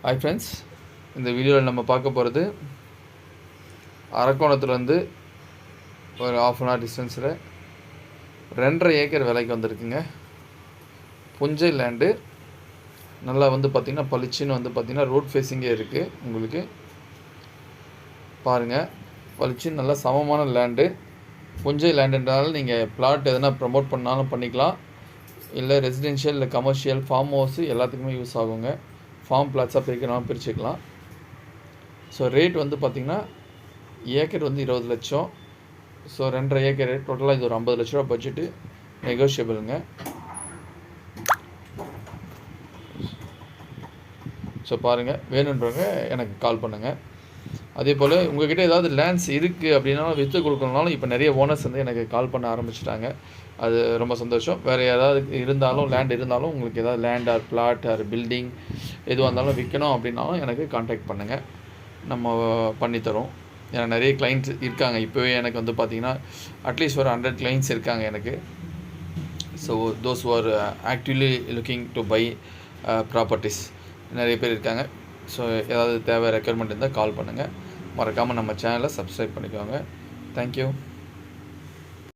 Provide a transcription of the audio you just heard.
Hi friends, இந்த வீடியோவில் நம்ம பார்க்க போகிறது அரக்கோணத்துலேருந்து ஒரு ½ டிஸ்டன்ஸில் 2.5 ஏக்கர் விலைக்கு வந்திருக்குங்க. புஞ்சை லேண்டு. நல்லா பார்த்திங்கன்னா பளிச்சுன்னு பார்த்திங்கன்னா ரோட் ஃபேஸிங்கே இருக்குது. உங்களுக்கு பாருங்கள், பளிச்சுன்னு நல்லா சமமான லேண்டு. புஞ்சை லேண்டுன்றதால நீங்கள் பிளாட் எதனா ப்ரமோட் பண்ணாலும் பண்ணிக்கலாம். இல்லை ரெசிடென்ஷியல், இல்லை கமர்ஷியல், ஃபார்ம் ஹவுஸு எல்லாத்துக்குமே யூஸ் ஆகுங்க. ஃபார்ம் பிளாட்ஸாக பிரிக்கிறனாலும் பிரிச்சுக்கலாம். ஸோ ரேட் பார்த்திங்கன்னா ஏக்கர் 20 லட்சம். ஸோ 2.5 ஏக்கர் ரேட் டோட்டலாக இது ஒரு 50 லட்ச ரூபா பட்ஜெட்டு, நெகோஷியபிளுங்க. ஸோ பாருங்கள், வேணுன்றவங்க எனக்கு கால் பண்ணுங்கள். அதே போல் உங்கள்கிட்ட ஏதாவது லேண்ட்ஸ் இருக்குது அப்படின்னாலும் விற்று கொடுக்கணுனாலும் இப்போ நிறைய ஓனர்ஸ் எனக்கு கால் பண்ண ஆரம்பிச்சிட்டாங்க. அது ரொம்ப சந்தோஷம். வேறு ஏதாவது இருந்தாலும், லேண்ட் இருந்தாலும், உங்களுக்கு ஏதாவது land or flat or building எதுவாக இருந்தாலும் விற்கணும் அப்படின்னாலும் எனக்கு காண்டாக்ட் பண்ணுங்கள், நம்ம பண்ணித்தரோம். ஏன்னா நிறைய கிளைண்ட்ஸ் இருக்காங்க இப்போவே. எனக்கு பார்த்திங்கன்னா அட்லீஸ்ட் ஒரு 100 கிளைண்ட்ஸ் இருக்காங்க எனக்கு. So those are actively looking to buy properties நிறைய பேர் இருக்காங்க. ஸோ ஏதாவது தேவை ரெக்யர்மெண்ட் இருந்தால் கால் பண்ணுங்கள். மறக்காமல் நம்ம சேனலை சப்ஸ்கிரைப் பண்ணிக்கோங்க. தேங்க்யூ.